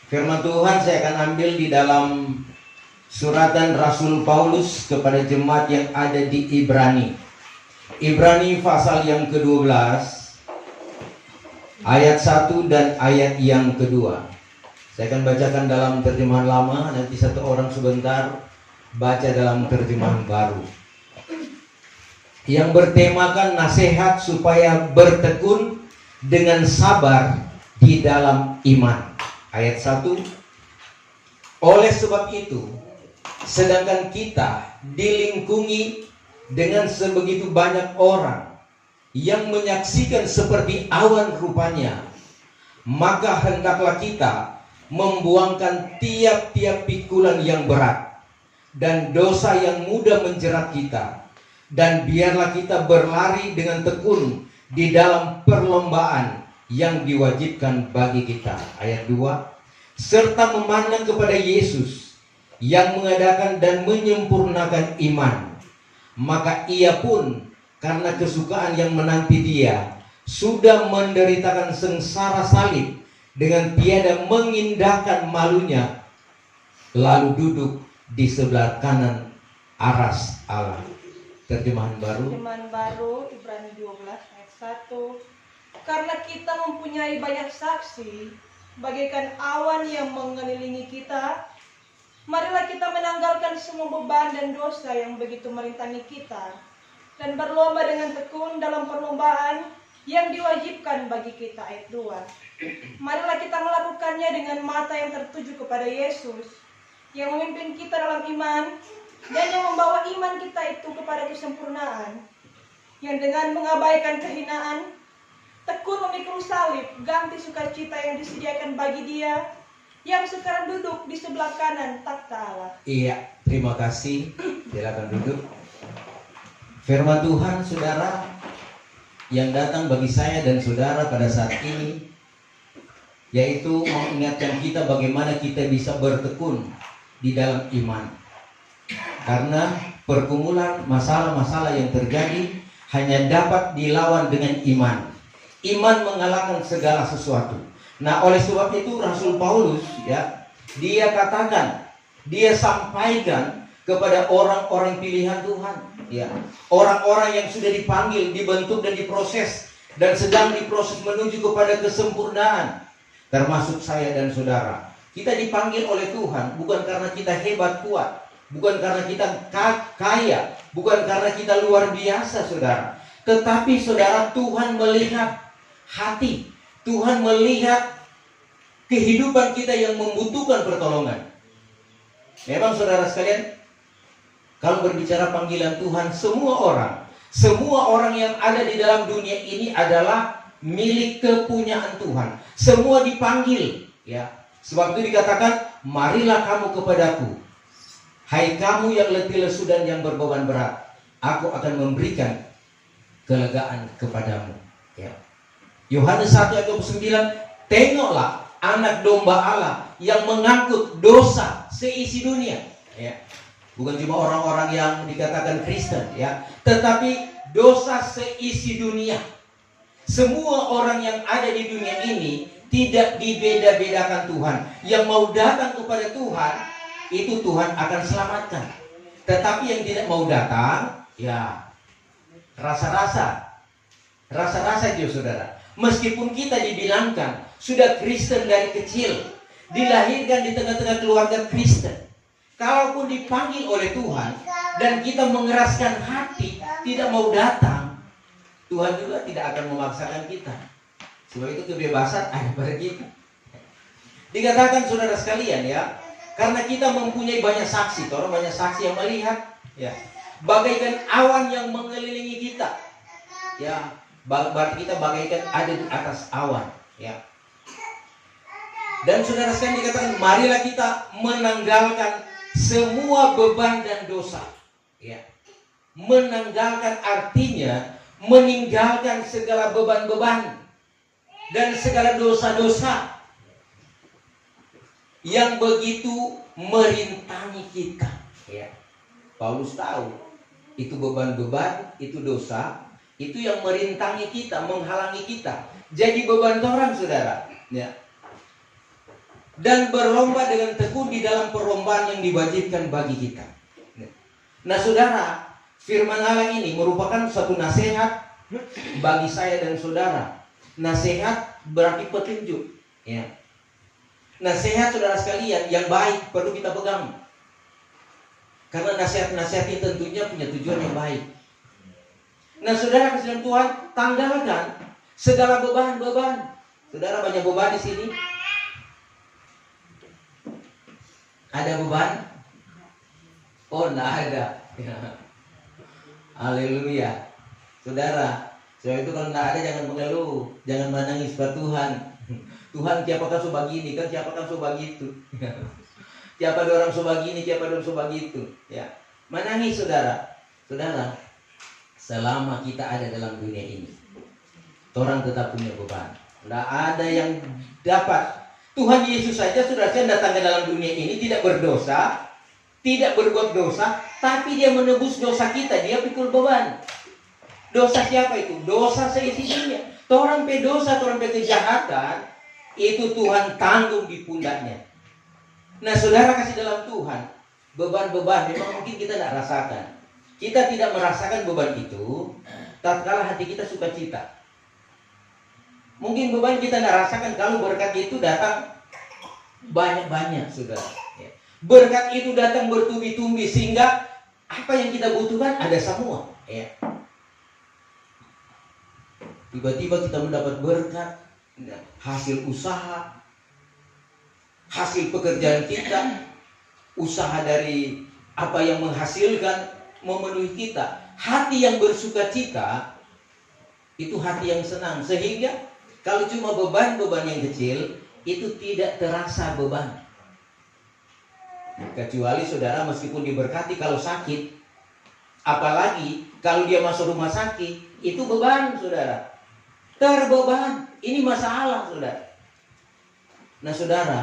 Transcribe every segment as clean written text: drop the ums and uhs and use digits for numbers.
Firman Tuhan saya akan ambil di dalam suratan Rasul Paulus kepada jemaat yang ada di Ibrani. Ibrani pasal yang ke-12 ayat 1 dan ayat yang kedua. Saya akan bacakan dalam terjemahan lama, nanti satu orang sebentar baca dalam terjemahan baru. Yang bertemakan nasihat supaya bertekun dengan sabar di dalam iman. Ayat 1. Oleh sebab itu, sedangkan kita dilingkungi dengan sebegitu banyak orang yang menyaksikan seperti awan rupanya, maka hendaklah kita membuangkan tiap-tiap pikulan yang berat dan dosa yang mudah menjerat kita, dan biarlah kita berlari dengan tekun di dalam perlombaan yang diwajibkan bagi kita. Ayat 2. Serta memandang kepada Yesus yang mengadakan dan menyempurnakan iman, maka ia pun karena kesukaan yang menanti dia sudah menderitakan sengsara salib dengan tiada mengindahkan malunya, lalu duduk di sebelah kanan aras Allah. Terjemahan baru. Terjemahan baru Ibrani 12 ayat 1. Karena kita mempunyai banyak saksi, bagaikan awan yang mengelilingi kita, marilah kita menanggalkan semua beban dan dosa yang begitu merintangi kita, dan berlomba dengan tekun dalam perlombaan yang diwajibkan bagi kita. Ayat 2. Marilah kita melakukannya dengan mata yang tertuju kepada Yesus, yang memimpin kita dalam iman, dan yang membawa iman kita itu kepada kesempurnaan, yang dengan mengabaikan kehinaan, tekun memikul salib, ganti sukacita yang disediakan bagi dia yang sekarang duduk di sebelah kanan takhta Allah. Iya, terima kasih. Silakan duduk. Firman Tuhan, saudara, yang datang bagi saya dan saudara pada saat ini, yaitu mengingatkan kita bagaimana kita bisa bertekun di dalam iman. Karena pergumulan masalah-masalah yang terjadi hanya dapat dilawan dengan iman. Iman mengalahkan segala sesuatu. Nah, oleh sebab itu Rasul Paulus dia katakan, dia sampaikan kepada orang-orang pilihan Tuhan, orang-orang yang sudah dipanggil, dibentuk dan diproses, dan sedang diproses menuju kepada kesempurnaan, termasuk saya dan saudara. Kita dipanggil oleh Tuhan bukan karena kita hebat kuat, bukan karena kita kaya, bukan karena kita luar biasa, saudara. Tetapi saudara, Tuhan melihat hati, Tuhan melihat kehidupan kita yang membutuhkan pertolongan. Memang saudara sekalian, kalau berbicara panggilan Tuhan, semua orang yang ada di dalam dunia ini adalah milik kepunyaan Tuhan. Semua dipanggil, Sebab itu dikatakan, marilah kamu kepadaku, hai kamu yang letih lesu dan yang berbeban berat, aku akan memberikan kelegaan kepadamu. Yohanes 1 ayat 29, tengoklah anak domba Allah yang mengangkut dosa seisi dunia. Bukan cuma orang-orang yang dikatakan Kristen, tetapi dosa seisi dunia. Semua orang yang ada di dunia ini tidak dibeda-bedakan Tuhan. Yang mau datang kepada Tuhan, itu Tuhan akan selamatkan. Tetapi yang tidak mau datang, rasa-rasa itu, saudara. Meskipun kita dibilangkan sudah Kristen dari kecil, dilahirkan di tengah-tengah keluarga Kristen, kalaupun dipanggil oleh Tuhan dan kita mengeraskan hati, tidak mau datang, Tuhan juga tidak akan memaksakan kita. Sebab itu kebebasan ada pada kita. Dikatakan saudara sekalian, karena kita mempunyai banyak saksi, orang banyak saksi yang melihat, bagaikan awan yang mengelilingi kita, berarti kita bagaikan ada di atas awan, Dan saudara sekalian dikatakan, marilah kita menanggalkan semua beban dan dosa. Menanggalkan artinya meninggalkan segala beban-beban dan segala dosa-dosa yang begitu merintangi kita. Paulus tahu itu beban-beban, itu dosa, itu yang merintangi kita, menghalangi kita. Jadi beban orang, saudara. dan berlomba dengan tekun di dalam perlombaan yang diwajibkan bagi kita. Nah saudara, firman Allah ini merupakan suatu nasihat bagi saya dan saudara. Nasihat berarti petunjuk, ya. Nasihat saudara sekalian yang baik perlu kita pegang. Karena nasihat-nasihat ini tentunya punya tujuan yang baik. Nah saudara kasih Tuhan, tanggalkan segala beban-beban. Saudara banyak beban di sini. Ada beban? Oh, enggak ada. Ya. Haleluya. Saudara, sebab itu kalau enggak ada jangan mengeluh, jangan menangis pada Tuhan. Tuhan siapakah so begini, kan siapakah so begitu. Siapa orang so begini, siapa orang so begitu. Ya. Menangis saudara. Saudara, selama kita ada dalam dunia ini, orang tetap punya beban. Enggak ada yang dapat. Tuhan Yesus saja sudah datang ke dalam dunia ini tidak berdosa, tidak berbuat dosa, tapi dia menebus dosa kita, dia pikul beban. Dosa siapa itu? Dosa seisi dunia. Orang pedosa, orang kejahatan, itu Tuhan tanggung di pundaknya. Nah saudara kasih dalam Tuhan, beban-beban memang mungkin kita tidak rasakan. Kita tidak merasakan beban itu, tatkala hati kita sukacita. Mungkin beban kita tidak rasakan kalau berkat itu datang banyak-banyak, saudara. Ya. Berkat itu datang bertubi-tubi sehingga apa yang kita butuhkan ada semua. Ya. Tiba-tiba kita mendapat berkat, hasil usaha, hasil pekerjaan kita, usaha dari apa yang menghasilkan, memenuhi kita. Hati yang bersukacita itu hati yang senang, sehingga kalau cuma beban-beban yang kecil, itu tidak terasa beban. Kecuali saudara meskipun diberkati kalau sakit, apalagi kalau dia masuk rumah sakit, itu beban saudara. Terbeban, ini masalah saudara. Nah saudara,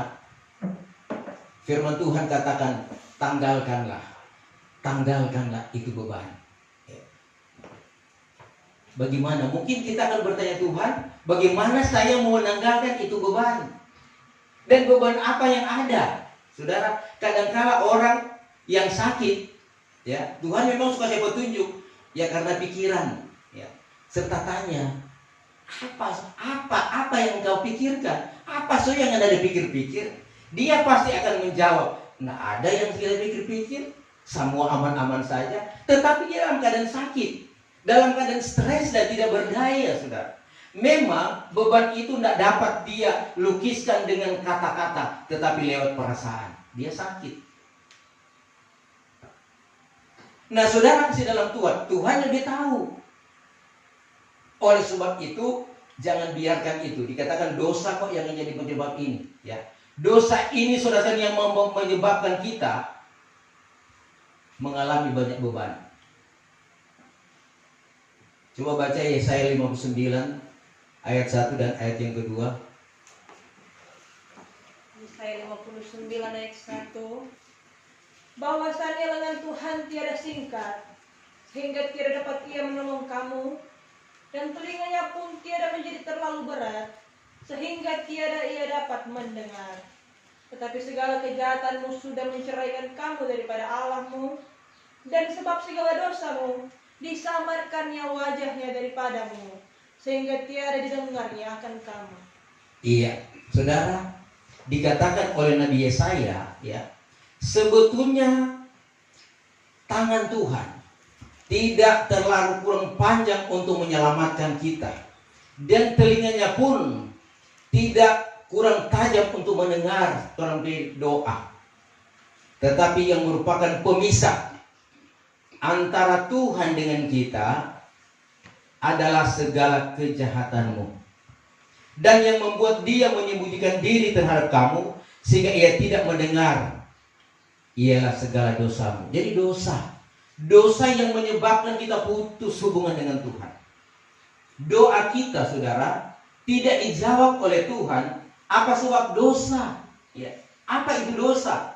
firman Tuhan katakan, tanggalkanlah itu beban. Bagaimana? Mungkin kita akan bertanya, Tuhan, bagaimana saya mau menanggalkan itu beban? Dan beban apa yang ada? Saudara, kadangkala orang yang sakit, ya, Tuhan memang suka saya petunjuk, ya karena pikiran, ya. Serta tanya, apa yang engkau pikirkan? Apa so yang ada dipikir-pikir? Dia pasti akan menjawab, nggak ada yang kita pikir-pikir, semua aman-aman saja. Tetapi dia dalam keadaan sakit, dalam keadaan stres dan tidak berdaya, saudara. Memang beban itu tidak dapat dia lukiskan dengan kata-kata, tetapi lewat perasaan. Dia sakit. Nah saudara kasih dalam Tuhan, Tuhan lebih tahu. Oleh sebab itu, jangan biarkan itu. Dikatakan dosa kok yang menjadi penyebab ini. Ya. Dosa ini saudara yang menyebabkan kita mengalami banyak beban. Coba baca Yesaya 59 ayat 1 dan ayat yang kedua. Yesaya 59 ayat 1. Bahwasannya lengan Tuhan tiada singkat, sehingga tiada dapat ia menolong kamu, dan telinganya pun tiada menjadi terlalu berat, sehingga tiada ia dapat mendengar. Tetapi segala kejahatanmu sudah menceraikan kamu daripada Allahmu, dan sebab segala dosamu disamarkannya wajahnya daripadamu, sehingga tiada didengarnya akan kamu. Iya, saudara, dikatakan oleh Nabi Yesaya, ya, sebetulnya tangan Tuhan tidak terlalu kurang panjang untuk menyelamatkan kita, dan telinganya pun tidak kurang tajam untuk mendengar orang berdoa. Tetapi yang merupakan pemisah antara Tuhan dengan kita adalah segala kejahatanmu, dan yang membuat dia menyembunyikan diri terhadap kamu sehingga ia tidak mendengar ialah segala dosamu. Jadi dosa yang menyebabkan kita putus hubungan dengan Tuhan. Doa kita saudara tidak dijawab oleh Tuhan. Apa sebab dosa? Ya. Apa itu dosa?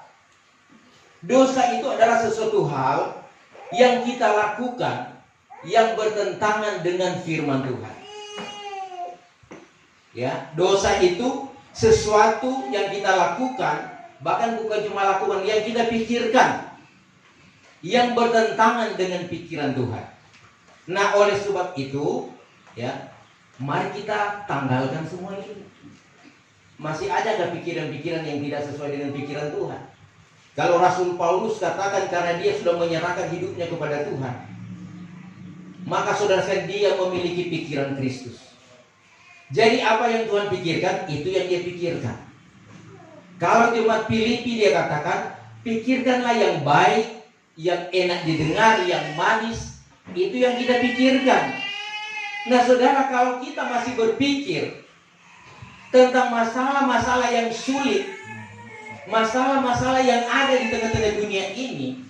Dosa itu adalah sesuatu hal yang kita lakukan yang bertentangan dengan firman Tuhan. Ya, dosa itu sesuatu yang kita lakukan, bahkan bukan cuma lakukan, yang kita pikirkan, yang bertentangan dengan pikiran Tuhan. Nah, oleh sebab itu, ya, mari kita tanggalkan semua itu. Masih ada pikiran-pikiran yang tidak sesuai dengan pikiran Tuhan? Kalau Rasul Paulus katakan karena dia sudah menyerahkan hidupnya kepada Tuhan, maka saudara sekalian dia memiliki pikiran Kristus. Jadi apa yang Tuhan pikirkan, itu yang dia pikirkan. Kalau jemaat Filipi dia katakan, pikirkanlah yang baik, yang enak didengar, yang manis, itu yang kita pikirkan. Nah saudara, kalau kita masih berpikir tentang masalah-masalah yang sulit, masalah-masalah yang ada di tengah-tengah dunia ini,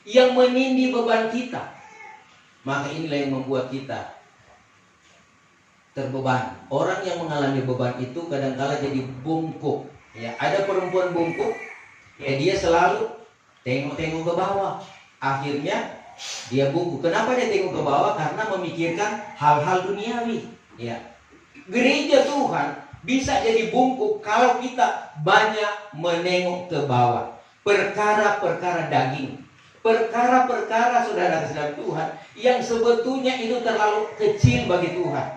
yang menindih beban kita, maka inilah yang membuat kita terbeban. Orang yang mengalami beban itu kadang-kala jadi bungkuk. Ya, ada perempuan bungkuk, ya dia selalu tengok-tengok ke bawah. Akhirnya dia bungkuk. Kenapa dia tengok ke bawah? Karena memikirkan hal-hal duniawi. Ya, gereja Tuhan bisa jadi bungkuk kalau kita banyak menengok ke bawah. Perkara-perkara daging, perkara-perkara saudara kesadaran Tuhan yang sebetulnya itu terlalu kecil bagi Tuhan.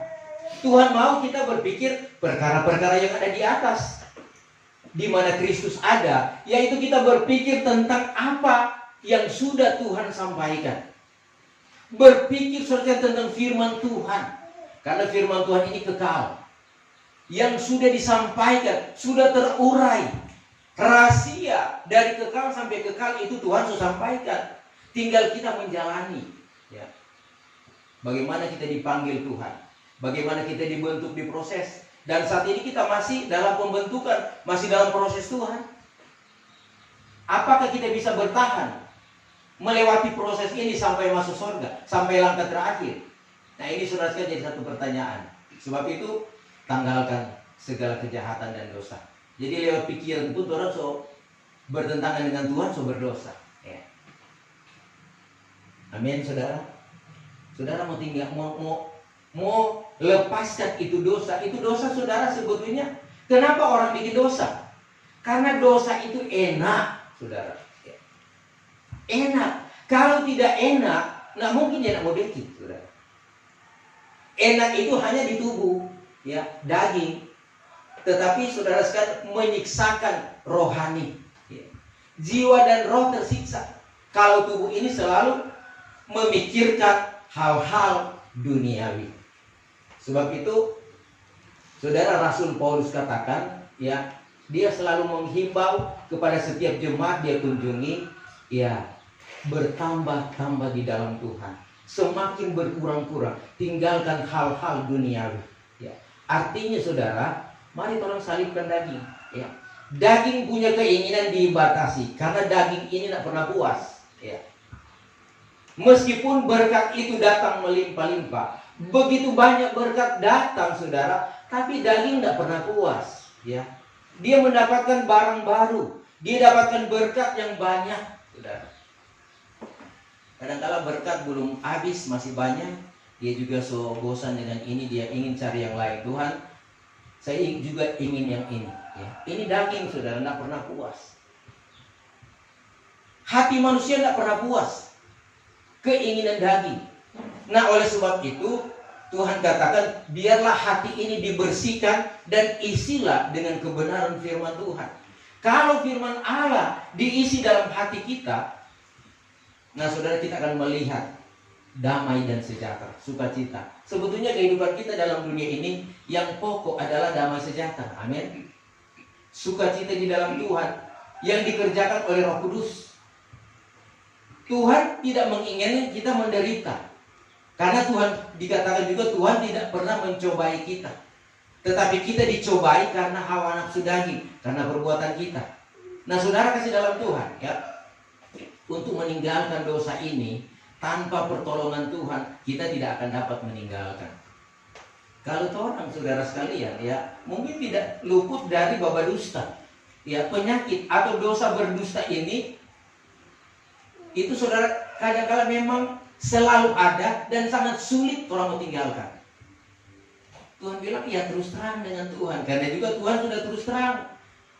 Tuhan mau kita berpikir perkara-perkara yang ada di atas, di mana Kristus ada, yaitu kita berpikir tentang apa yang sudah Tuhan sampaikan. Berpikir tentang firman Tuhan, karena firman Tuhan ini kekal. Yang sudah disampaikan, sudah terurai. Rahasia dari kekal sampai kekal itu Tuhan sudah sampaikan. Tinggal kita menjalani. Ya. Bagaimana kita dipanggil Tuhan, bagaimana kita dibentuk, diproses. Dan saat ini kita masih dalam pembentukan, masih dalam proses Tuhan. Apakah kita bisa bertahan melewati proses ini sampai masuk surga, sampai langkah terakhir? Nah ini saudara sekalian jadi satu pertanyaan. Sebab itu tanggalkan segala kejahatan dan dosa. Jadi lewat pikiran pun orang so bertentangan dengan Tuhan, so berdosa. Ya. Amin, saudara. Saudara mau tinggal, mau lepaskan itu dosa saudara sebetulnya. Kenapa orang bikin dosa? Karena dosa itu enak, saudara. Ya. Enak. Kalau tidak enak, nggak mungkin dia mau dikit, saudara. Enak itu hanya di tubuh, ya, daging. Tetapi saudara sekalian menyiksakan rohani, ya. Jiwa dan roh tersiksa kalau tubuh ini selalu memikirkan hal-hal duniawi. Sebab itu saudara Rasul Paulus katakan, ya, dia selalu menghimbau kepada setiap jemaat dia kunjungi, ya, bertambah-tambah di dalam Tuhan, semakin berkurang-kurang, tinggalkan hal-hal duniawi. Ya. Artinya saudara, mari tolong salibkan daging. Ya. Daging punya keinginan dibatasi karena daging ini tidak pernah puas. Ya. Meskipun berkat itu datang melimpah-limpah, begitu banyak berkat datang saudara, tapi daging tidak pernah puas. Ya. Dia mendapatkan barang baru, dia dapatkan berkat yang banyak, saudara. Kadang-kala berkat belum habis, masih banyak, dia juga so bosan dengan ini, dia ingin cari yang lain. Tuhan, saya juga ingin yang ini. Ya. Ini daging, saudara, tidak pernah puas. Hati manusia tidak pernah puas. Keinginan daging. Nah, oleh sebab itu Tuhan katakan, biarlah hati ini dibersihkan dan isilah dengan kebenaran firman Tuhan. Kalau firman Allah diisi dalam hati kita, nah saudara, kita akan melihat damai dan sejahtera, sukacita. Sebetulnya kehidupan kita dalam dunia ini yang pokok adalah damai sejahtera. Amin. Sukacita di dalam Tuhan yang dikerjakan oleh Roh Kudus. Tuhan tidak menginginkan kita menderita. Karena Tuhan dikatakan juga Tuhan tidak pernah mencobai kita. Tetapi kita dicobai karena hawa nafsu daging, karena perbuatan kita. Nah saudara kasih dalam Tuhan, ya, untuk meninggalkan dosa ini tanpa pertolongan Tuhan kita tidak akan dapat meninggalkan. Kalau orang saudara sekalian, ya, mungkin tidak luput dari baba dusta, ya, penyakit atau dosa berdusta ini, itu saudara kadang-kadang memang selalu ada dan sangat sulit orang meninggalkan. Tuhan bilang ya terus terang dengan Tuhan. Karena juga Tuhan sudah terus terang.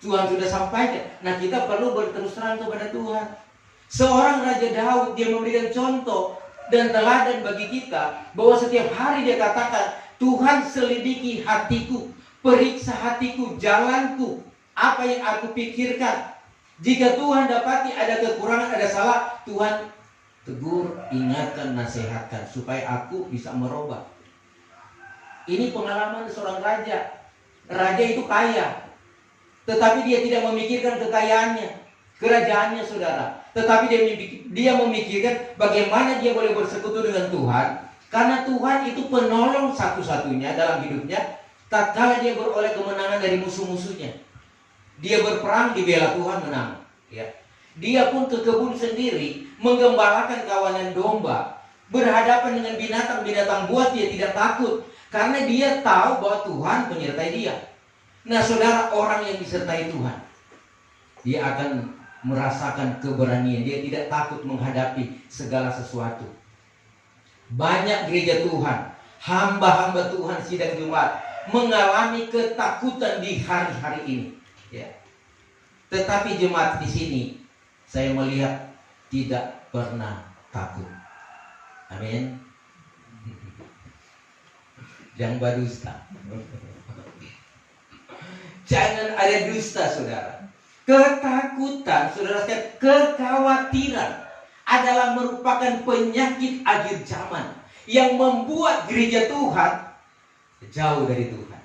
Tuhan sudah sampaikan. Nah kita perlu berterus terang kepada Tuhan. Seorang Raja Daud, dia memberikan contoh dan teladan bagi kita. Bahwa setiap hari dia katakan, Tuhan selidiki hatiku, periksa hatiku, jalanku, apa yang aku pikirkan. Jika Tuhan dapati ada kekurangan, ada salah, Tuhan tegur, ingatkan, nasihatkan supaya aku bisa merubah. Ini pengalaman seorang raja. Raja itu kaya, tetapi dia tidak memikirkan kekayaannya, kerajaannya, saudara. Tetapi dia memikirkan bagaimana dia boleh bersekutu dengan Tuhan. Karena Tuhan itu penolong satu-satunya dalam hidupnya. Tatkala dia beroleh kemenangan dari musuh-musuhnya, dia berperang, dibela Tuhan, menang. Ya. Dia pun ke kebun sendiri, menggembalakan kawanan domba, berhadapan dengan binatang-binatang buas, dia tidak takut. Karena dia tahu bahwa Tuhan menyertai dia. Nah saudara, orang yang disertai Tuhan, dia akan merasakan keberanian. Dia tidak takut menghadapi segala sesuatu. Banyak gereja Tuhan, hamba-hamba Tuhan sidang Jumat mengalami ketakutan di hari-hari ini. Ya. Tetapi jemaat di sini, saya melihat tidak pernah takut. Amin. Jangan berdusta. Jangan ada dusta, saudara. Ketakutan, saudara sekalian, kekhawatiran adalah merupakan penyakit akhir zaman yang membuat gereja Tuhan jauh dari Tuhan.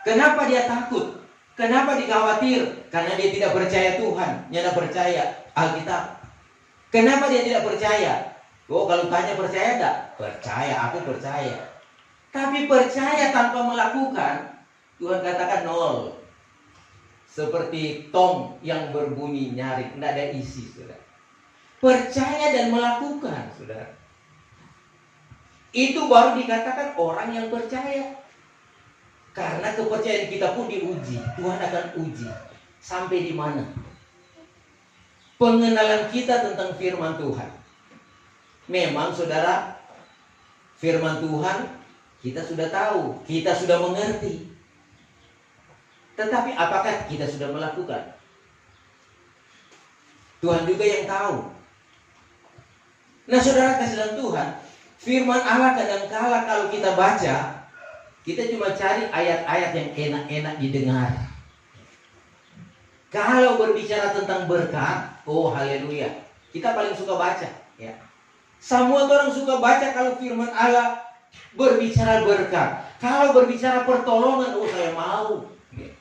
Kenapa dia takut? Kenapa dikhawatir? Karena dia tidak percaya Tuhan, tidak percaya Alkitab. Kenapa dia tidak percaya? Oh, kalau tanya percaya enggak? Percaya, aku percaya. Tapi percaya tanpa melakukan, Tuhan katakan nol. Seperti tong yang berbunyi nyaring, tidak ada isi, saudara. Percaya dan melakukan, saudara. Itu baru dikatakan orang yang percaya. Karena kepercayaan kita pun diuji. Tuhan akan uji. Sampai di mana? Pengenalan kita tentang firman Tuhan. Memang saudara, firman Tuhan kita sudah tahu, kita sudah mengerti. Tetapi apakah kita sudah melakukan? Tuhan juga yang tahu. Nah saudara kasih dalam Tuhan, firman Allah kadang-kala kalau kita baca, kita cuma cari ayat-ayat yang enak-enak didengar. Kalau berbicara tentang berkat, oh haleluya, kita paling suka baca. Ya. Semua orang suka baca kalau firman Allah berbicara berkat. Kalau berbicara pertolongan, oh saya mau. Ya.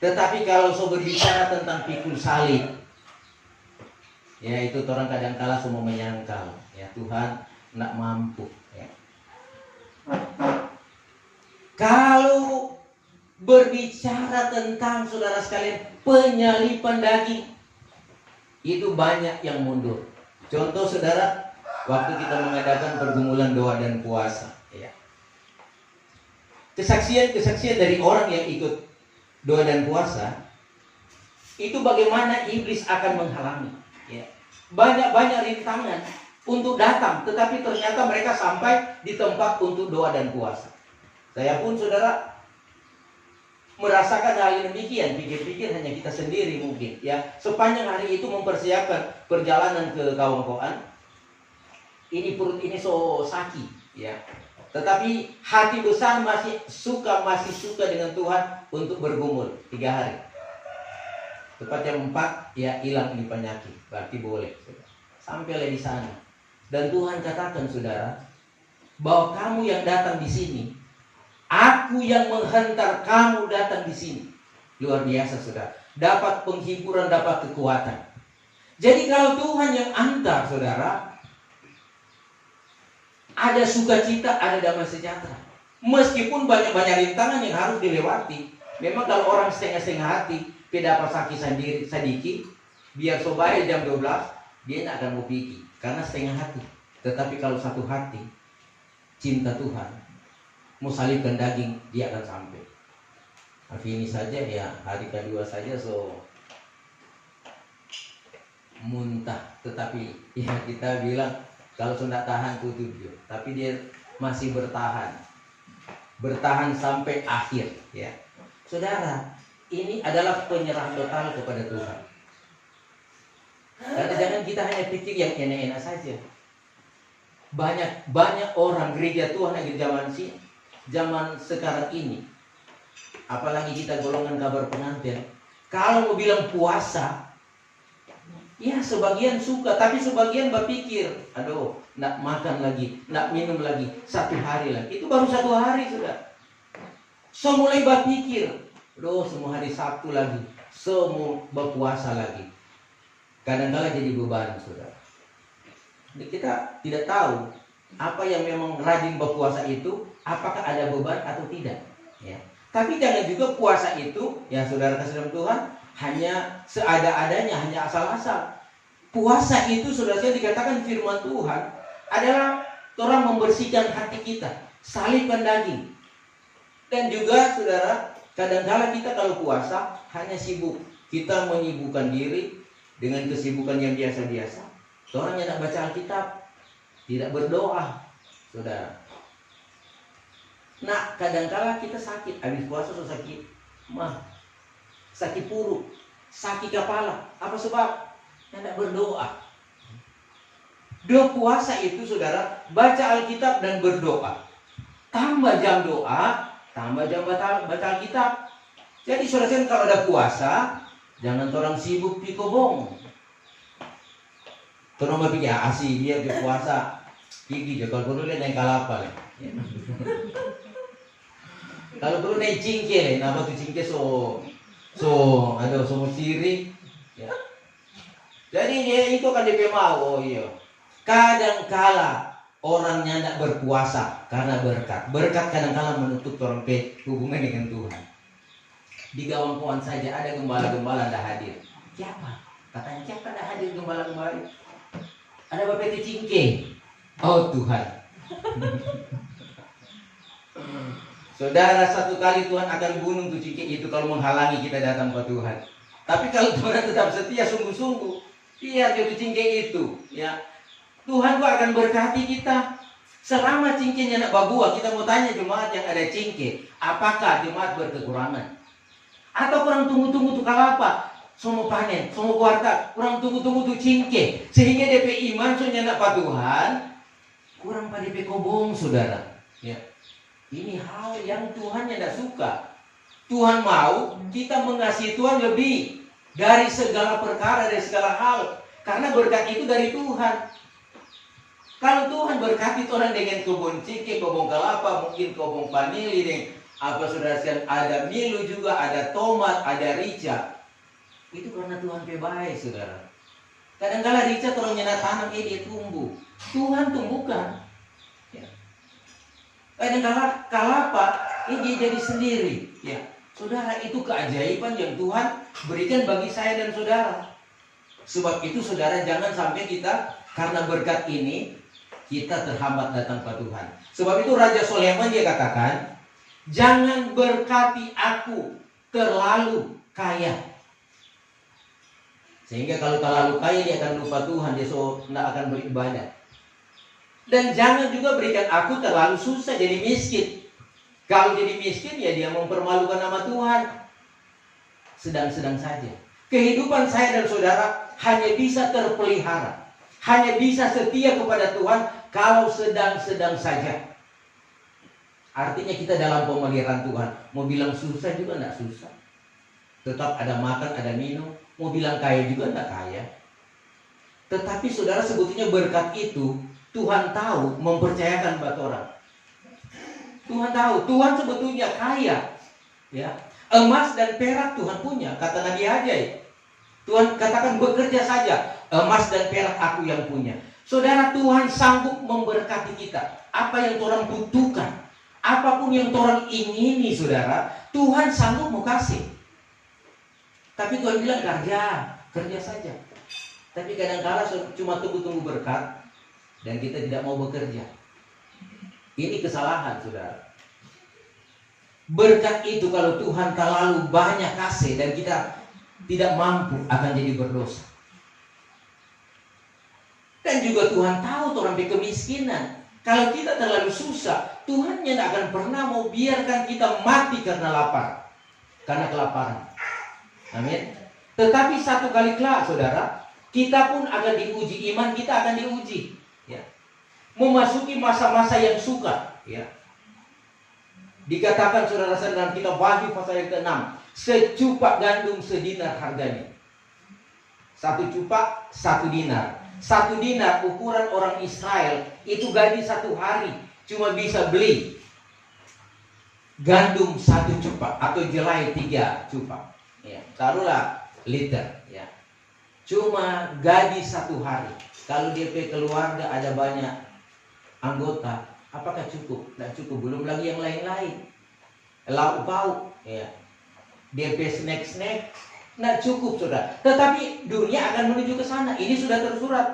Tetapi kalau berbicara tentang pikul salib, ya itu orang kadang-kala semua menyangkal. Ya Tuhan tidak mampu. Ya. Kalau berbicara tentang saudara sekalian penyalipan daging, itu banyak yang mundur. Contoh saudara, waktu kita mengadakan pergumulan doa dan puasa, ya. Kesaksian dari orang yang ikut doa dan puasa, itu bagaimana iblis akan menghalangi. Ya. Banyak rintangan untuk datang, tetapi ternyata mereka sampai di tempat untuk doa dan puasa. Saya pun saudara merasakan hal yang demikian. Pikir-pikir hanya kita sendiri mungkin. Ya, sepanjang hari itu mempersiapkan perjalanan ke Kawangkoan, ini perut ini so sakit. Ya, tetapi hati besar masih suka dengan Tuhan untuk bergumul 3 hari. Tepat jam 4 ya hilang ini penyakit. Berarti boleh. Sampailah di sana. Dan Tuhan katakan saudara, bahwa kamu yang datang di sini, aku yang menghantar kamu datang di sini. Luar biasa saudara. Dapat penghiburan, dapat kekuatan. Jadi kalau Tuhan yang antar saudara, ada sukacita, ada damai sejahtera. Meskipun banyak-banyak rintangan yang harus dilewati. Memang kalau orang setengah-setengah hati, tidak sakit sendiri sedikit, biar sobai jam 12, dia tidak akan mau pergi. Karena setengah hati. Tetapi kalau satu hati, cinta Tuhan, mau salibkan daging, dia akan sampai. Tapi ini saja ya, hari kedua saja so muntah. Tetapi ya kita bilang kalau sudah tahan ku 7, tapi dia masih bertahan. bertahan sampai akhir, ya. Saudara, ini adalah penyerahan total kepada Tuhan. Karena jangan kita hanya pikir yang enak-enak saja. Banyak orang gereja Tuhan yang di zaman sekarang ini, apalagi kita golongan kabar pengantin, kalau mau bilang puasa, ya sebagian suka, tapi sebagian berpikir, aduh, nak makan lagi, nak minum lagi, 1 hari lagi. Itu baru 1 hari sudah. So mulai berpikir, aduh, semua hari Sabtu lagi, semua berpuasa lagi. Kadang-kadang jadi beban, saudara. Kita tidak tahu apa yang memang rajin berpuasa itu, apakah ada beban atau tidak. Ya. Tapi jangan juga puasa itu, ya saudara kasih dalam Tuhan, hanya seada-adanya, hanya asal-asal. Puasa itu, saudara, dikatakan firman Tuhan adalah orang membersihkan hati kita, salibkan daging. Dan juga, saudara, kadang-kala kita kalau puasa hanya sibuk, kita menyibukkan diri dengan kesibukan yang biasa-biasa. Orang yang tidak baca Alkitab, tidak berdoa, saudara. Nah, kadang-kala kita sakit, habis puasa so sakit sakit perut, sakit kepala. Apa sebab? Tidak berdoa. Doa puasa itu, saudara, baca Alkitab dan berdoa. Tambah jam doa, tambah jam baca Alkitab. Jadi saudara, kalau ada puasa, jangan orang sibuk pikobong. Orang berpikir, asih dia puasa, gigi kalau perlu dia naik kalapa. Kalau perlu naik cingke, nama tuh cingke ada semua ciri. Ya. Jadi ya, itu kan DP mau, oh iya. Kadang-kala orangnya tidak berpuasa karena berkat. Berkat kadang-kala menutup orang hubungan dengan Tuhan. Di gawang saja ada gembala-gembala tidak hadir. Siapa? Katanya siapa tidak hadir gembala-gembala? Ada Bapak Cingke. Oh Tuhan. Saudara, satu kali Tuhan akan bunuh tuh cingke itu kalau menghalangi kita datang ke Tuhan. Tapi kalau Tuhan tetap setia sungguh-sungguh, biar jatuh cingke itu, ya Tuhan kok akan berkati kita. Selama cingkenya nak berbuah, kita mau tanya jemaat yang ada cingke, apakah jemaat berkekurangan? Atau kurang tunggu-tunggu tuh kalapa? Semua panen, semua kuartal, kurang tunggu-tunggu tuh cingke. Sehingga DP iman soalnya nak pak Tuhan, kurang pada DP kobong, saudara. Ya. Ini hal yang Tuhan yang tidak suka. Tuhan mau kita mengasihi Tuhan lebih dari segala perkara, dari segala hal. Karena berkat itu dari Tuhan. Kalau Tuhan berkati orang dengan kebun cingke, kebun kelapa, mungkin kebun vanili, dengan apa saudara sekalian, ada milu juga, ada tomat, ada rica. Itu karena Tuhan baik, saudara. Kadang-kala rica orang yang tanam dia tumbuh. Tuhan tumbuhkan. Ya. Kadang-kala kalapa dia jadi sendiri. Ya. Saudara, itu keajaiban yang Tuhan berikan bagi saya dan saudara. Sebab itu saudara, jangan sampai kita karena berkat ini kita terhambat datang ke Tuhan. Sebab itu Raja Sulaiman dia katakan, jangan berkati aku terlalu kaya. Sehingga kalau terlalu kaya dia akan lupa Tuhan, dia tidak akan beribadah. Dan jangan juga berikan aku terlalu susah, jadi miskin. Kalau jadi miskin ya dia mempermalukan nama Tuhan. Sedang-sedang saja. Kehidupan saya dan saudara hanya bisa terpelihara, hanya bisa setia kepada Tuhan kalau sedang-sedang saja. Artinya kita dalam pemeliharaan Tuhan. Mau bilang susah juga tidak susah. Tetap ada makan, ada minum. Mau bilang kaya juga tidak kaya. Tetapi saudara, sebetulnya berkat itu Tuhan tahu mempercayakan buat orang. Tuhan tahu, Tuhan sebetulnya kaya. Ya, emas dan perak Tuhan punya, kata Nabi Hajai. Tuhan katakan bekerja saja, emas dan perak aku yang punya. Saudara, Tuhan sanggup memberkati kita. Apa yang orang butuhkan, apapun yang orang ingini, saudara, Tuhan sanggup mau kasih. Tapi Tuhan bilang kerja saja. Tapi kadang-kala cuma tunggu-tunggu berkat dan kita tidak mau bekerja. Ini kesalahan, saudara. Berkat itu kalau Tuhan terlalu banyak kasih dan kita tidak mampu, akan jadi berdosa. Dan juga Tuhan tahu orang kemiskinan. Kalau kita terlalu susah, Tuhan tidak akan pernah mau biarkan kita mati karena lapar, karena kelaparan. Amin. Tetapi satu kali kelak, saudara, kita pun akan diuji, iman kita akan diuji. Ya. Memasuki masa-masa yang sukar. Ya. Dikatakan saudara-saudara dalam kitab Wahyu pasal yang ke-6, secupak gandum sedinar harganya. Satu cupak, 1 dinar. 1 dinar ukuran orang Israel itu gaji 1 hari cuma bisa beli gandum 1 cupak atau jelai 3 cupak. Ya, taruhlah liter. Ya. Cuma gaji 1 hari. Kalau DP keluarga ada banyak anggota, apakah cukup? Tidak cukup. Belum lagi yang lain-lain. Lauk pauk, ya. DP snack-snack, tidak cukup, saudara. Tetapi dunia akan menuju ke sana. Ini sudah tersurat.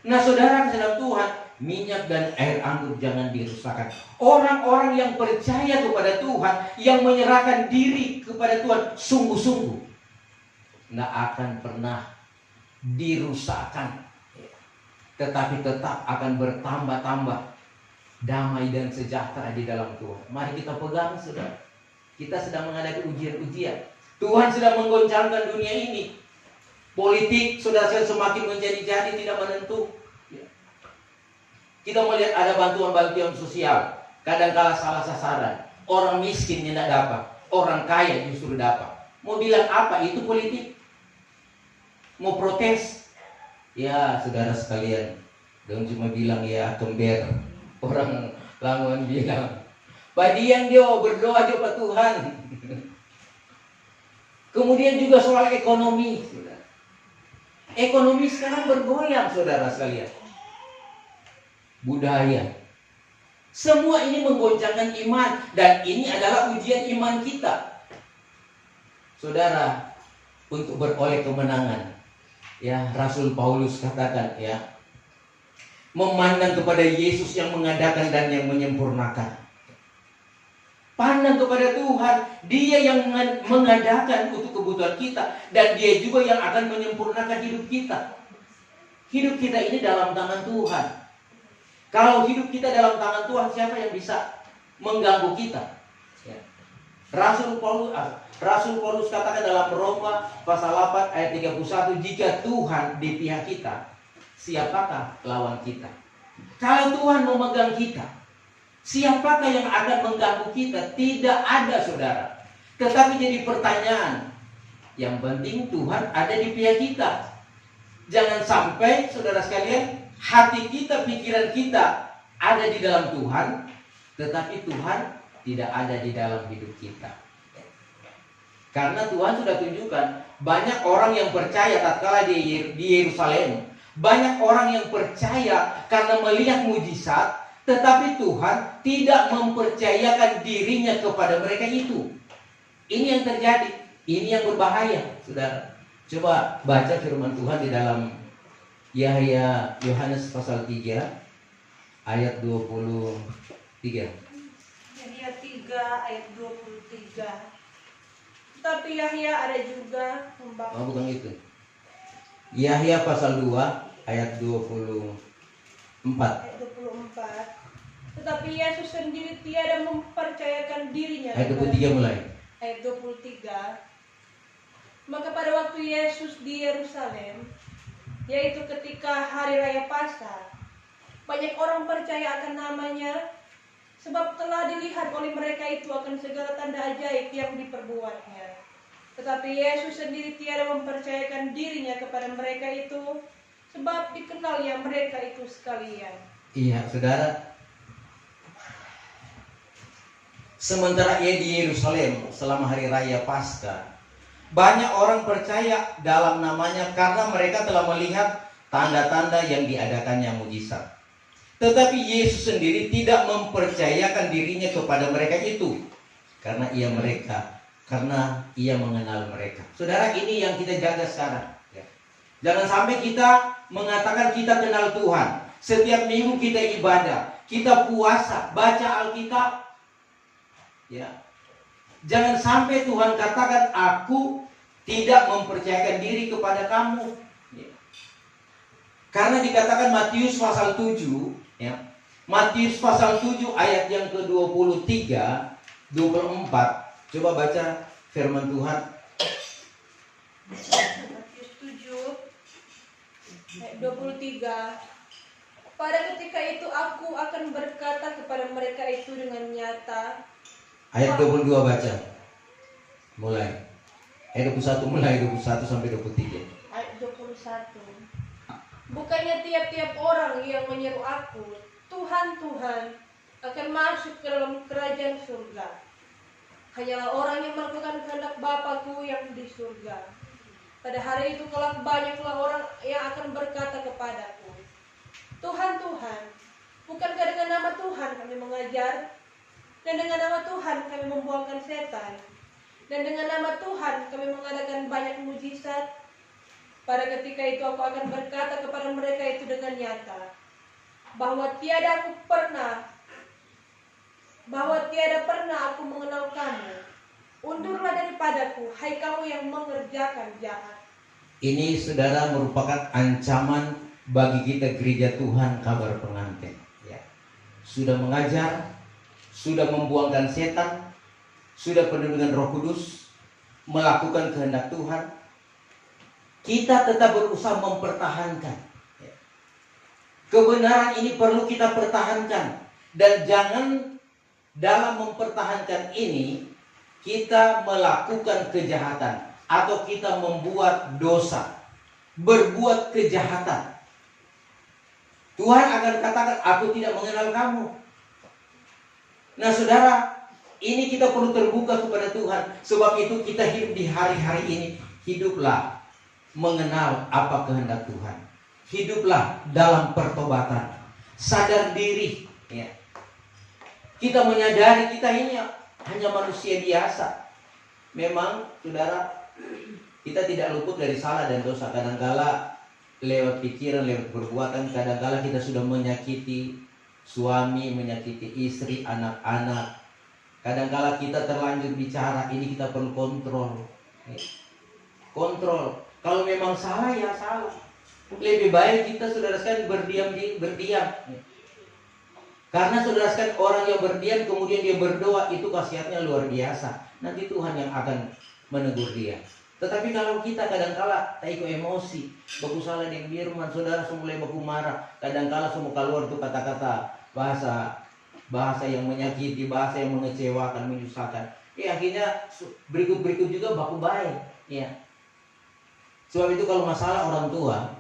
Nah, saudara dalam Tuhan, minyak dan air anggur jangan dirusakkan. Orang-orang yang percaya kepada Tuhan, yang menyerahkan diri kepada Tuhan, sungguh-sungguh tidak akan pernah dirusakkan. Tetapi tetap akan bertambah-tambah damai dan sejahtera di dalam Tuhan. Mari kita pegang, saudara. Kita sedang menghadapi ujian-ujian. Tuhan sedang menggoncangkan dunia ini. Politik sudah semakin menjadi-jadi, tidak menentu. Kita melihat ada bantuan-bantuan sosial. Kadang-kala salah sasaran. Orang miskin tidak dapat. Orang kaya justru dapat. Mau bilang apa? Itu politik. Mau protes. Ya, saudara sekalian, jangan cuma bilang ya kember. Orang Lamongan bilang, badian dia berdoa coba Tuhan. Kemudian juga soal ekonomi, saudara. Ekonomi sekarang bergoyang, saudara sekalian. Budaya. Semua ini menggoncangkan iman, dan ini adalah ujian iman kita. Saudara, untuk beroleh kemenangan. Ya, Rasul Paulus katakan, ya, memandang kepada Yesus yang mengadakan dan yang menyempurnakan. Pandang kepada Tuhan, Dia yang mengadakan untuk kebutuhan kita, dan Dia juga yang akan menyempurnakan hidup kita. Hidup kita ini dalam tangan Tuhan. Kalau hidup kita dalam tangan Tuhan, siapa yang bisa mengganggu kita? Ya. Rasul Paulus katakan dalam Roma pasal 8 ayat 31, jika Tuhan di pihak kita, siapakah lawan kita? Kalau Tuhan memegang kita, siapakah yang akan mengganggu kita? Tidak ada, saudara. Tetapi jadi pertanyaan, yang penting Tuhan ada di pihak kita. Jangan sampai, saudara sekalian, hati kita, pikiran kita ada di dalam Tuhan, tetapi Tuhan tidak ada di dalam hidup kita. Karena Tuhan sudah tunjukkan, banyak orang yang percaya tatkala di Yerusalem. Banyak orang yang percaya karena melihat mujizat, tetapi Tuhan tidak mempercayakan dirinya kepada mereka itu. Ini yang terjadi. Ini yang berbahaya, saudara. Coba baca firman Tuhan di dalam Yohanes pasal 3 ayat 23. Yahya 3 ayat 23. Tapi Yahya ada juga Oh, bukan itu. Yahya pasal 2 ayat 24. Ayat 24. Tetapi Yesus sendiri tiada mempercayakan dirinya. Ayat 23 mulai. Ayat 23. Maka pada waktu Yesus di Yerusalem, yaitu ketika hari raya Paskah, banyak orang percaya akan namanya, sebab telah dilihat oleh mereka itu akan segala tanda ajaib yang diperbuatnya. Tetapi Yesus sendiri tiada mempercayakan dirinya kepada mereka itu, sebab dikenal ya mereka itu sekalian. Iya, saudara. Sementara ia di Yerusalem selama hari raya Paskah, banyak orang percaya dalam namanya karena mereka telah melihat tanda-tanda yang diadakannya mujizat. Tetapi Yesus sendiri tidak mempercayakan dirinya kepada mereka itu, karena ia mengenal mereka. Saudara, ini yang kita jaga sekarang. Ya. Jangan sampai kita mengatakan kita kenal Tuhan. Setiap minggu kita ibadah, kita puasa, baca Alkitab. Ya. Jangan sampai Tuhan katakan, aku tidak mempercayakan diri kepada kamu. Ya. Karena dikatakan Matius pasal 7, ya, Matius pasal 7 ayat yang ke-23, 24. Coba baca firman Tuhan. Matius 7 ayat 23. Pada ketika itu aku akan berkata kepada mereka itu dengan nyata. Ayat 22 baca. Mulai. Ayat 21 mulai 21 sampai 23. Ayat 21. Bukannya tiap-tiap orang yang menyeru aku, Tuhan, Tuhan, akan masuk ke dalam kerajaan surga. Hanyalah orang yang melakukan kehendak Bapa-Ku yang di surga. Pada hari itu kelak banyaklah orang yang akan berkata kepadaku, Tuhan, Tuhan, bukankah dengan nama Tuhan kami mengajar? Dan dengan nama Tuhan kami membuangkan setan? Dan dengan nama Tuhan kami mengadakan banyak mujizat? Pada ketika itu aku akan berkata kepada mereka itu dengan nyata, bahwa tiada pernah aku mengenal kamu. Undurlah daripadaku, hai kamu yang mengerjakan jahat. Ini saudara merupakan ancaman bagi kita gereja Tuhan Kabar Pengantin. Ya. Sudah mengajar, sudah membuangkan setan, sudah penuh dengan Roh Kudus, melakukan kehendak Tuhan. Kita tetap berusaha mempertahankan. Ya. Kebenaran ini perlu kita pertahankan. Dan jangan dalam mempertahankan ini kita melakukan kejahatan atau kita membuat dosa, berbuat kejahatan. Tuhan akan katakan, aku tidak mengenal kamu. Nah saudara, ini kita perlu terbuka kepada Tuhan. Sebab itu kita hidup di hari-hari ini, hiduplah mengenal apa kehendak Tuhan. Hiduplah dalam pertobatan, sadar diri. Ya. Kita menyadari kita ini hanya manusia biasa. Memang saudara, kita tidak luput dari salah dan dosa. Kadangkala lewat pikiran, lewat perbuatan, kadangkala kita sudah menyakiti suami, menyakiti istri, anak-anak. Kadangkala kita terlanjur bicara, ini kita perlu kontrol. Kontrol. Kalau memang salah ya salah. Lebih baik kita saudara sekalian berdiam. Karena saudara sekalian orang yang berdiam kemudian dia berdoa, itu khasiatnya luar biasa. Nanti Tuhan yang akan menegur dia. Tetapi kalau kita kadangkala taiko emosi, baku salah di firman, saudara mulai baku marah, kadangkala semua keluar tuh kata-kata bahasa yang menyakiti, bahasa yang mengecewakan, menyusahkan. Akhirnya berikut juga baku baik. Ya. Sebab itu kalau masalah orang tua,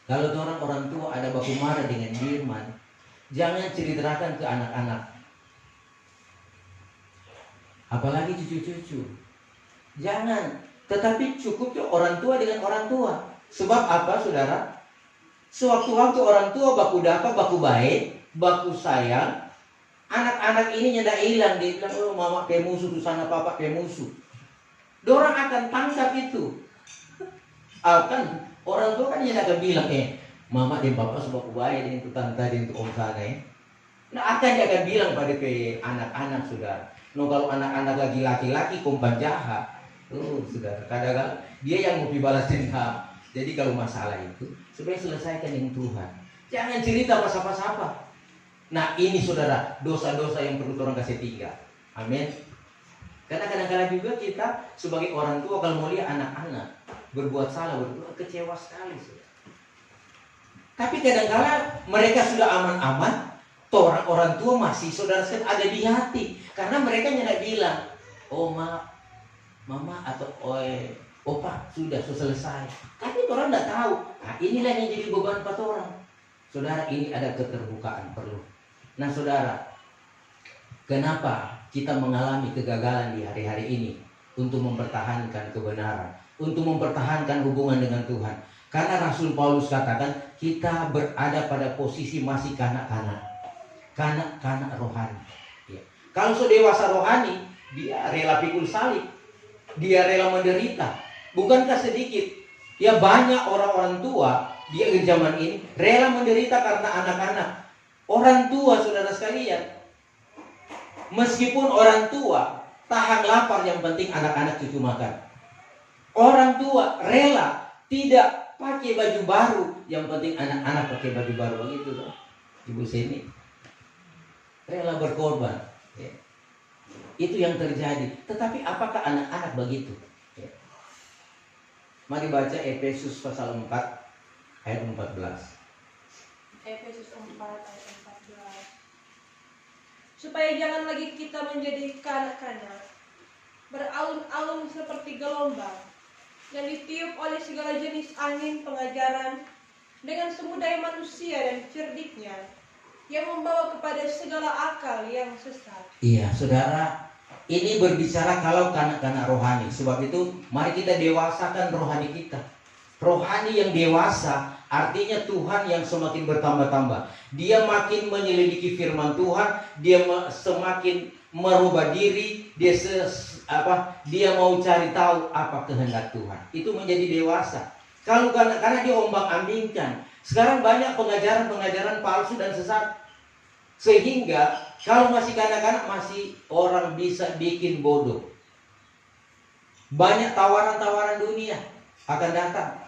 kalau orang tua ada baku marah dengan firman, jangan ceritakan ke anak-anak. Apalagi cucu-cucu. Jangan. Tetapi cukup orang tua dengan orang tua. Sebab apa saudara? Sewaktu-waktu orang tua baku dapat, baku baik, baku sayang, anak-anak ini nyenda hilang. Dia bilang, oh mama kayak musuh, tuh sana papa kayak musuh. Dorang akan tangkap itu. Kan orang tua kan nyenda akan bilang, mama dan papa sudah baik, dan itu tante, dan itu om sana. Nah akan dia akan bilang pada ke anak-anak saudara. No, kalau anak-anak lagi laki-laki kompan jahat, saudara, kadang-kadang dia yang mau balas dendam. Jadi kalau masalah itu sebenarnya selesaikan dengan Tuhan. Jangan cerita apa-apa. Nah ini saudara, dosa-dosa yang perlu orang kasih tinggal. Amin. Karena kadang-kadang juga kita sebagai orang tua kalau mau lihat anak-anak berbuat salah, berbuat kecewa sekali saudara. Tapi kadang-kadang mereka sudah aman-aman, orang tua masih saudara sekalian ada di hati. Karena mereka tidak bilang, oh maaf, mama atau opa sudah selesai. Tapi orang tidak tahu. Nah inilah yang jadi beban buat orang. Saudara, ini ada keterbukaan perlu. Nah saudara, kenapa kita mengalami kegagalan di hari-hari ini untuk mempertahankan kebenaran, untuk mempertahankan hubungan dengan Tuhan? Karena Rasul Paulus katakan kita berada pada posisi masih kanak-kanak rohani. Ya. Kalau sudah dewasa rohani, dia rela pikul salib, dia rela menderita. Bukankah sedikit? Ya banyak orang-orang tua dia di zaman ini rela menderita karena anak-anak. Orang tua saudara sekalian, meskipun orang tua tahan lapar, yang penting anak-anak cucu makan. Orang tua rela tidak pakai baju baru, yang penting anak-anak pakai baju baru, begitu loh. Ibu Seni rela berkorban. Ya. Itu yang terjadi. Tetapi apakah anak-anak begitu? Ya. Mari baca Efesus pasal 4 ayat 14. Efesus 4 ayat 14. Supaya jangan lagi kita menjadi kanak-kanak, beralun-alun seperti gelombang, yang ditiup oleh segala jenis angin pengajaran, dengan semu daya manusia dan cerdiknya, yang membawa kepada segala akal yang sesat. Iya, saudara, ini berbicara kalau kanak-kanak rohani. Sebab itu, mari kita dewasakan rohani kita. Rohani yang dewasa artinya Tuhan yang semakin bertambah-tambah. Dia makin menyelidiki firman Tuhan, dia semakin merubah diri, dia mau cari tahu apa kehendak Tuhan. Itu menjadi dewasa. Kalau karena dia ombang-ambingkan. Sekarang banyak pengajaran-pengajaran palsu dan sesat. Sehingga kalau masih kanak-kanak masih orang bisa bikin bodoh. Banyak tawaran-tawaran dunia akan datang.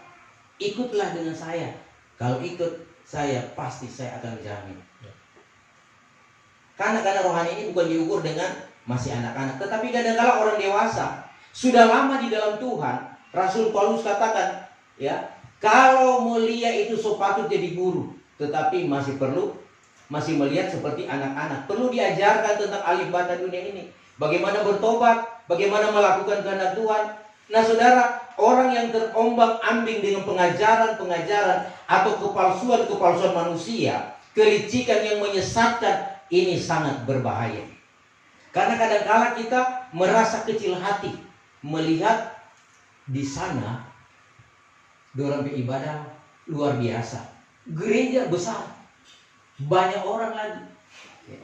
Ikutlah dengan saya. Kalau ikut saya, pasti saya akan jamin. Kanak-kanak rohani ini bukan diukur dengan masih anak-anak, tetapi kadang-kala orang dewasa sudah lama di dalam Tuhan. Rasul Paulus katakan, ya, kalau mulia itu sepatut jadi guru, tetapi masih melihat seperti anak-anak. Perlu diajarkan tentang alif bata dunia ini. Bagaimana bertobat, bagaimana melakukan kehendak Tuhan. Nah saudara, orang yang terombang-ambing dengan pengajaran-pengajaran atau kepalsuan-kepalsuan manusia, kelicikan yang menyesatkan, ini sangat berbahaya. Karena kadang-kala kita merasa kecil hati melihat di sana dorang beribadah luar biasa, gereja besar, banyak orang lagi,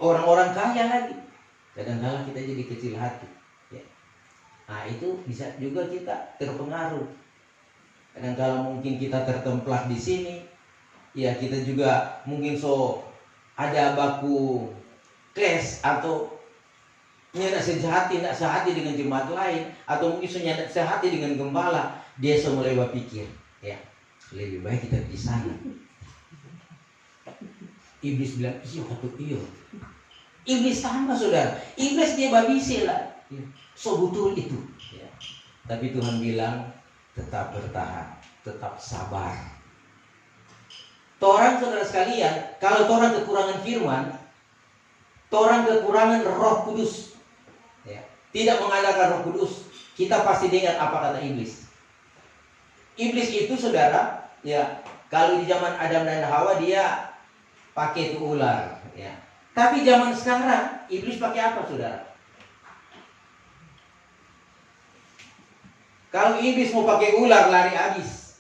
orang-orang kaya lagi. Kadang-kala kita jadi kecil hati. Nah itu bisa juga kita terpengaruh. Kadang-kala mungkin kita tertemplak di sini, ya kita juga mungkin ada baku kles atau nyenak sehati dengan jemaat lain, atau mungkin nyenak sehati dengan gembala. Dia mulai berpikir, ya lebih baik kita di sana. Iblis bilang, iyo. Iblis sama saudara. Iblis dia babisi lah. So betul itu. Ya. Tapi Tuhan bilang tetap bertahan, tetap sabar. Torang saudara sekalian, kalau torang kekurangan firman, torang kekurangan Roh Kudus, ya, tidak mengandalkan Roh Kudus, kita pasti dengar apa kata iblis. Iblis itu saudara, ya, kalau di zaman Adam dan Hawa dia pakai itu ular, ya. Tapi zaman sekarang iblis pakai apa saudara? Kalau iblis mau pakai ular, lari habis.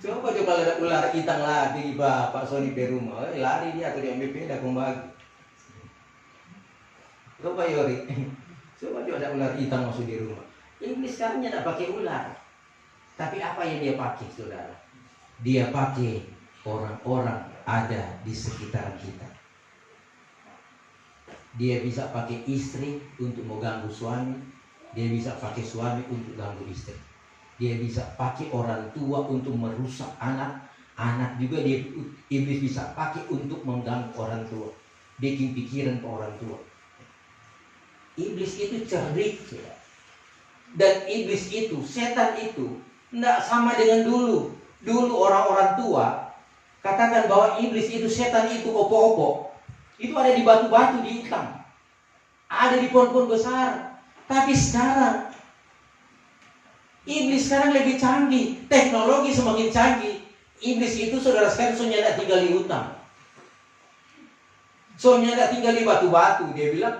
Coba kalau ada ular hitam lagi Pak Sony di rumah, lari dia atau diambil beda kembali. Coba Yori, coba ada ular hitam masuk di rumah. Iblis sekarang tidak pakai ular, tapi apa yang dia pakai saudara? Dia pakai orang-orang ada di sekitar kita. Dia bisa pakai istri untuk mengganggu suami. Dia bisa pakai suami untuk ganggu istri. Dia bisa pakai orang tua untuk merusak anak. Anak juga iblis bisa pakai untuk mengganggu orang tua, bikin pikiran ke orang tua. Iblis itu cerdik, ya. Dan iblis itu, setan itu tidak sama dengan dulu. Dulu orang-orang tua katakan bahwa iblis itu, setan itu opo-opo. Itu ada di batu-batu di hutan, ada di pohon-pohon besar. Tapi sekarang iblis sekarang lebih canggih, teknologi semakin canggih. Iblis itu saudara sekalian soalnya tinggal di hutan, soalnya tinggal di batu-batu. Dia bilang,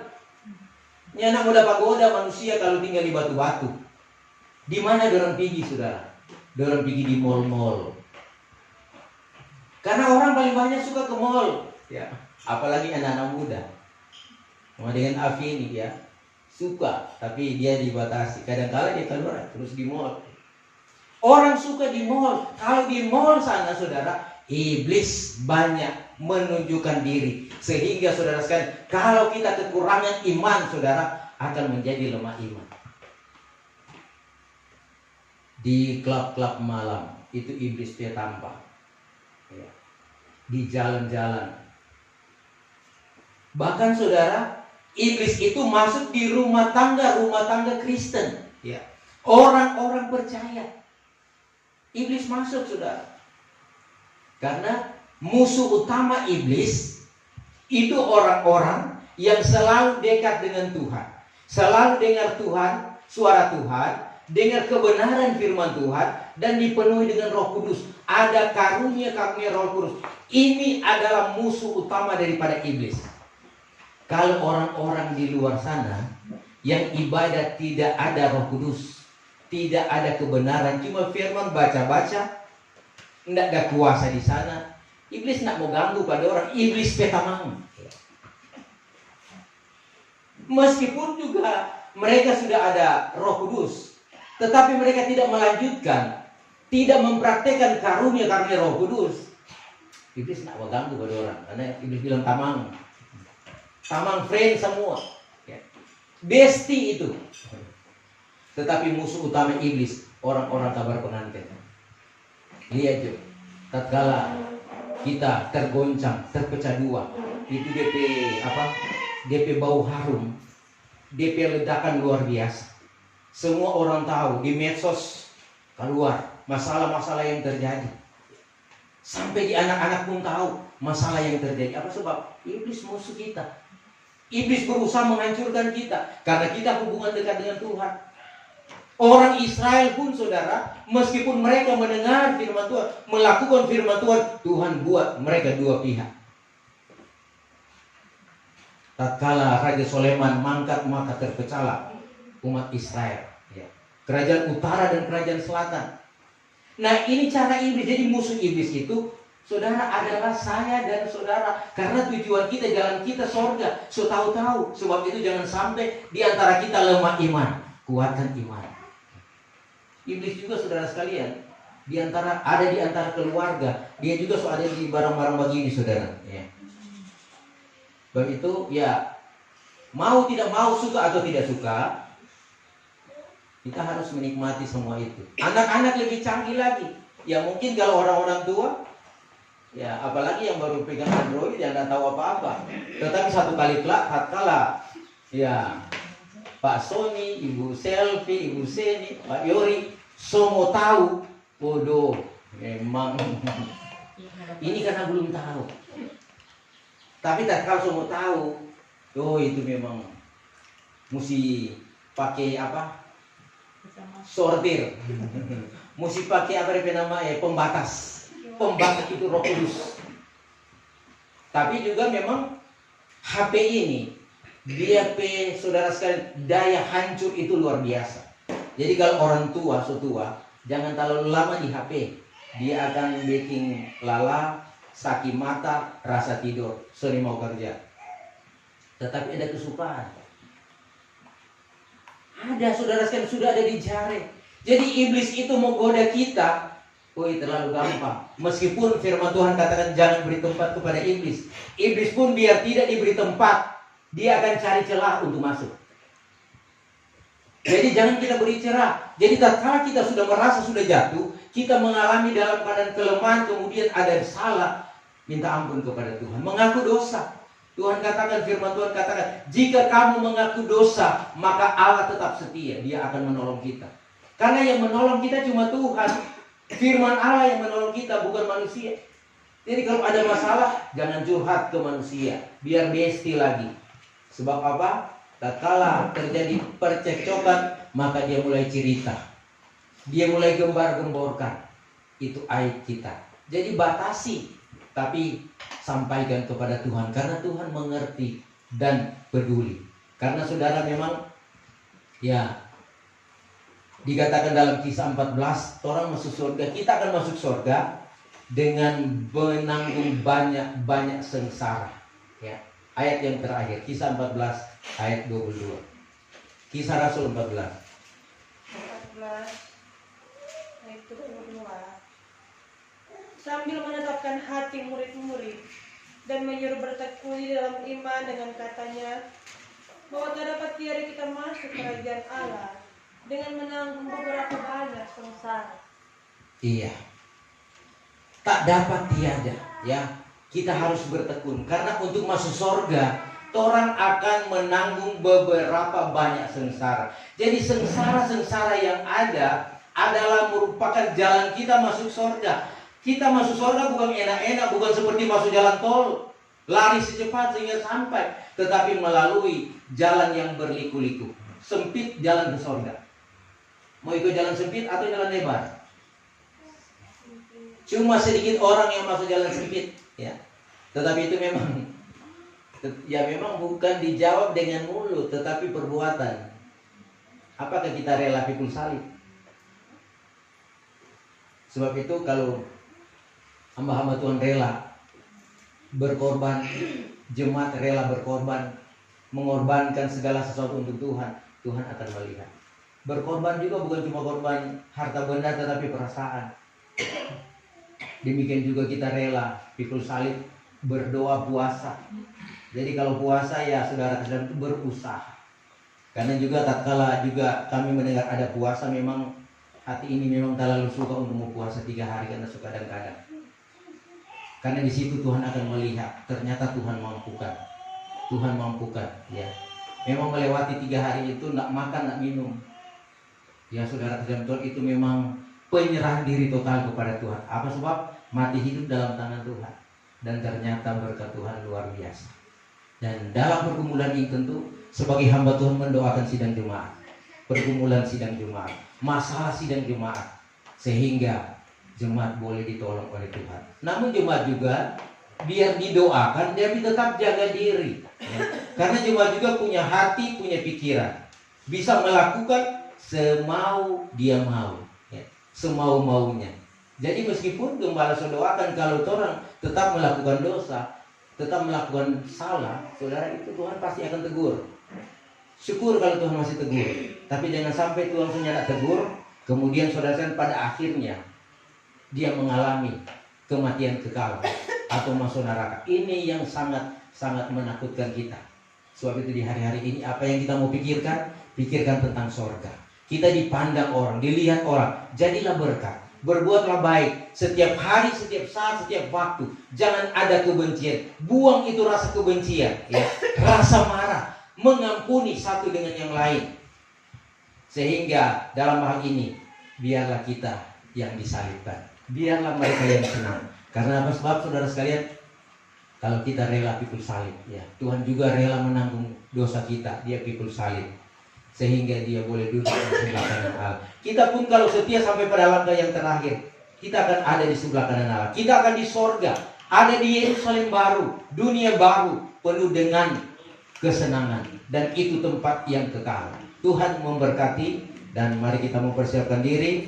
nyana mau dapat goda manusia kalau tinggal di batu-batu. Di mana dorang pergi saudara? Dorang pergi di mall-mall. Karena orang paling banyak suka ke mall, ya. Apalagi anak-anak muda. Sama dengan Afi ini, ya. Suka, tapi dia dibatasi. Kadang-kala dia keluar terus di mall. Orang suka di mall. Kalau di mall sana saudara, iblis banyak menunjukkan diri. Sehingga saudara sekalian, kalau kita kekurangan iman saudara, akan menjadi lemah iman. Di klub-klub malam itu iblis dia tampak, ya. di jalan-jalan. Bahkan saudara, iblis itu masuk di rumah tangga Kristen. Ya. Orang-orang percaya. Iblis masuk, saudara. Karena musuh utama iblis itu orang-orang yang selalu dekat dengan Tuhan. Selalu dengar Tuhan, suara Tuhan, dengar kebenaran firman Tuhan, dan dipenuhi dengan Roh Kudus. Ada karunia-karunia Roh Kudus. Ini adalah musuh utama daripada iblis. Kalau orang-orang di luar sana yang ibadah tidak ada Roh Kudus, tidak ada kebenaran, cuma firman baca-baca, tidak ada kuasa di sana, iblis tidak mau ganggu pada orang. Iblis petamang. Meskipun juga mereka sudah ada Roh Kudus, tetapi mereka tidak melanjutkan, tidak mempraktekkan karunia-karunia Roh Kudus. Iblis tidak mau ganggu pada orang, karena iblis bilang tamang friend semua, ya. Besti itu. Tetapi musuh utama iblis orang-orang kabar pengantin. Lihat juga, tatkala kita tergoncang, terpecah dua, itu DP bau harum, DP ledakan luar biasa. Semua orang tahu, di medsos keluar masalah-masalah yang terjadi. Sampai di anak-anak pun tahu masalah yang terjadi. Apa sebab? Iblis musuh kita. Iblis berusaha menghancurkan kita karena kita hubungan dekat dengan Tuhan. Orang Israel pun, saudara, meskipun mereka mendengar firman Tuhan, melakukan firman Tuhan, Tuhan buat mereka dua pihak. Tatkala Raja Soleman mangkat, maka terpecahlah umat Israel, ya. Kerajaan utara dan kerajaan selatan. Nah, ini cara iblis. Jadi musuh iblis itu, saudara, adalah saya dan saudara. Karena tujuan kita, jalan kita sorga. So tahu-tahu. Sebab itu jangan sampai di antara kita lemah iman. Kuatkan iman. Iblis juga, saudara sekalian, ada di antara keluarga. Dia juga ada di barang-barang begini, saudara, ya. Begitu, ya, mau tidak mau, suka atau tidak suka, kita harus menikmati semua itu. Anak-anak lebih canggih lagi. Ya mungkin kalau orang-orang tua, ya apalagi yang baru pegang Android, yang nggak tahu apa-apa. Tetapi satu kali tatkala, ya, Pak Sony, Ibu Selfie, Ibu Seni, Pak Yori, semua tahu. Bodoh, memang ini karena belum tahu. Tapi tatkala semua tahu, oh itu memang mesti pakai apa? Sortir. Mesti pakai apa namanya? Pembatas. Pembatas itu Roh Kudus. Tapi juga memang HP ini, dia saudara sekalian, daya hancur itu luar biasa. Jadi kalau orang tua, jangan terlalu lama di HP. Dia akan bikin lala, sakit mata, rasa tidur, sering mau kerja. Tetapi ada kesukaan. Ada, saudara sekalian, sudah ada di jari. Jadi iblis itu mau goda kita, terlalu gampang. Meskipun firman Tuhan katakan jangan beri tempat kepada iblis. Iblis pun biar tidak diberi tempat, dia akan cari celah untuk masuk. Jadi jangan kita beri celah. Jadi tatkala kita sudah merasa sudah jatuh, kita mengalami dalam keadaan kelemahan, kemudian ada salah, minta ampun kepada Tuhan, mengaku dosa. Tuhan katakan, firman Tuhan katakan, jika kamu mengaku dosa, maka Allah tetap setia, dia akan menolong kita. Karena yang menolong kita cuma Tuhan. Firman Allah yang menolong kita, bukan manusia. Jadi kalau ada masalah, jangan curhat ke manusia, biar besti lagi. Sebab apa? Tatkala terjadi percekcokan, maka dia mulai cerita. Dia mulai gembar-gemborkan. Itu aib kita. Jadi batasi, tapi sampaikan kepada Tuhan. Karena Tuhan mengerti dan peduli. Karena saudara memang, ya, dikatakan dalam Kisah 14, orang masuk surga. Kita akan masuk surga dengan menanggung banyak-banyak sengsara. Ya. Ayat yang terakhir, Kisah 14 ayat 22. Kisah Rasul 14 ayat 22. Sambil menetapkan hati murid-murid dan menyuruh bertekun di dalam iman dengan katanya bahwa tak dapat tiada kita masuk kerajaan Allah dengan menanggung beberapa banyak sengsara. Iya, tak dapat tiada, ya. Kita harus bertekun. Karena untuk masuk surga, orang akan menanggung beberapa banyak sengsara. Jadi sengsara-sengsara yang ada adalah merupakan jalan kita masuk surga. Kita masuk surga bukan enak-enak, bukan seperti masuk jalan tol, lari secepat sehingga sampai, tetapi melalui jalan yang berliku-liku. Sempit jalan ke surga. Mau ikut jalan sempit atau jalan lebar? Cuma sedikit orang yang masuk jalan sempit, ya. Tetapi itu memang bukan dijawab dengan mulut, tetapi perbuatan. Apakah kita rela pikul salib? Sebab itu kalau hamba-hamba Tuhan rela berkorban, jemaat rela berkorban, mengorbankan segala sesuatu untuk Tuhan, Tuhan akan melihat. Berkorban juga bukan cuma korban harta benda, tetapi perasaan. Demikian juga kita rela pikul salib, berdoa, puasa. Jadi kalau puasa ya saudara sedang berusaha. Karena juga tatkala juga kami mendengar ada puasa, memang hati ini memang terlalu suka untuk mau puasa 3 hari karena suka kadang-kadang. Karena di situ Tuhan akan melihat, ternyata Tuhan mampukan. Tuhan mampukan, ya. Memang melewati 3 hari itu enggak makan, enggak minum. Ya saudara sedang itu memang penyerahan diri total kepada Tuhan. Apa sebab? Mati hidup dalam tangan Tuhan. Dan ternyata berkat Tuhan luar biasa. Dan dalam pergumulan ini tentu sebagai hamba Tuhan mendoakan sidang jemaat, pergumulan sidang jemaat, masalah sidang jemaat, sehingga jemaat boleh ditolong oleh Tuhan. Namun jemaat juga biar didoakan, dia tetap jaga diri, ya. Karena jemaat juga punya hati, punya pikiran, bisa melakukan semau dia mau, ya. Semau-maunya. Jadi meskipun gembala doakan, kalau orang tetap melakukan dosa, tetap melakukan salah, saudara, itu Tuhan pasti akan tegur. Syukur kalau Tuhan masih tegur. Tapi jangan sampai Tuhan punya tidak tegur, kemudian saudara pada akhirnya dia mengalami kematian kekal atau masuk neraka. Ini yang sangat menakutkan kita. Sebab itu di hari-hari ini apa yang kita mau pikirkan? Pikirkan tentang sorga. Kita dipandang orang, dilihat orang, jadilah berkat. Berbuatlah baik setiap hari, setiap saat, setiap waktu. Jangan ada kebencian. Buang itu rasa kebencian, ya. Rasa marah, mengampuni satu dengan yang lain. Sehingga dalam hal ini biarlah kita yang disalibkan. Biarlah mereka yang senang. Karena apa sebab saudara sekalian? Kalau kita rela pikul salib, ya, Tuhan juga rela menanggung dosa kita. Dia pikul salib, sehingga dia boleh duduk di sebelah kanan Allah. Kita pun kalau setia sampai pada langkah yang terakhir, kita akan ada di sebelah kanan Allah. Kita akan di sorga, ada di Yerusalem baru, dunia baru, penuh dengan kesenangan. Dan itu tempat yang kekal. Tuhan memberkati, dan mari kita mempersiapkan diri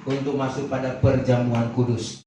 untuk masuk pada perjamuan kudus.